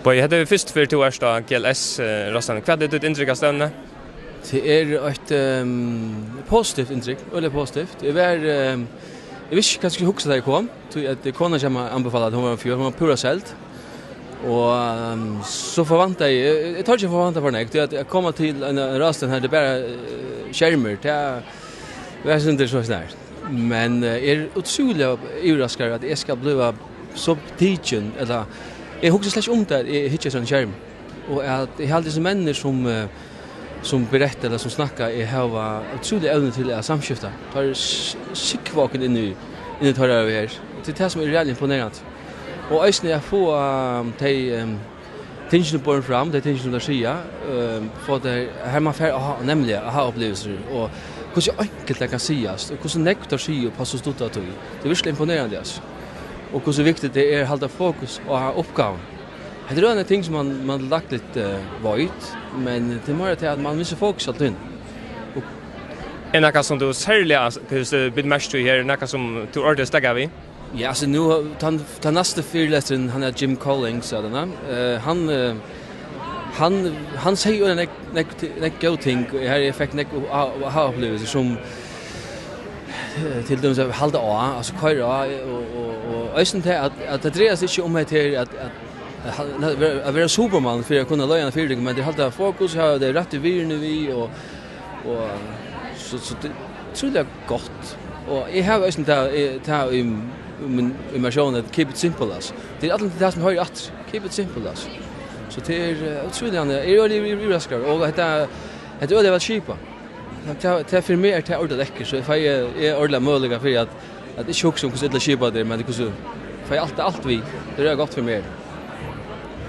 Boy, hade vi först för 2 år då GLS rastan. Vad det intryck av stövne? Det ett positivt intryck, eller positivt. Det var jag visste kanske huxa där kom, så att konan som anbefallde att hon var hon var pura sält. Och så förväntar jag tar inte förvänta för näkt att komma till en rasten här det bara skärmar det är inte så snart. Men är otroligt överraskad att jag ska bli så teachen eller jag huxar slash om det är hitcha sån skärm. Och att jag hade så människor som berättar eller som snackar är har otroligt evne till att samskifta. Tar skickvaken in i tar över här. Det är det som är rejält imponerande. Och ösnen jag får tingen på fram, det tingen där sia för det här man får nämligen ha upplevelser och hur så enkelt det kan sägas och hur så nektar sia på så stort att det är verkligen imponerande alltså. Och hur så viktigt det är att hålla fokus och ha uppgåvan. Det är en ting som man lagt lite vajt, men det är mer till att man missar fokus allt in. En något som du särliga bit mest här, något som du ordet stägga vi. Ja, så nu han nästa föreläsaren han är Jim Collins så där. Han säger ju en go thing här effekt ha upplevelser som till dem så hålla av alltså köra och ösen till att det drejer sig inte om att vara superman för att kunna löja en fyrling men det hålla fokus ha det rätt i virne vi och så det tror jag gott och jag har ösen ta immersion att keep it simple as. Det är alltid det som hör att keep it simple as. Så det är otroligt är överraskad och det är väl cheaper. Det för mer till ordet läcker så ifall är ordentligt möjliga för att det är chock som kunde sätta cheaper där men det kunde för allt vi det är gott för mer.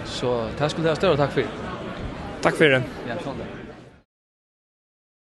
Så tack skulle jag ställa tack för. Tack för det. Ja, sånt.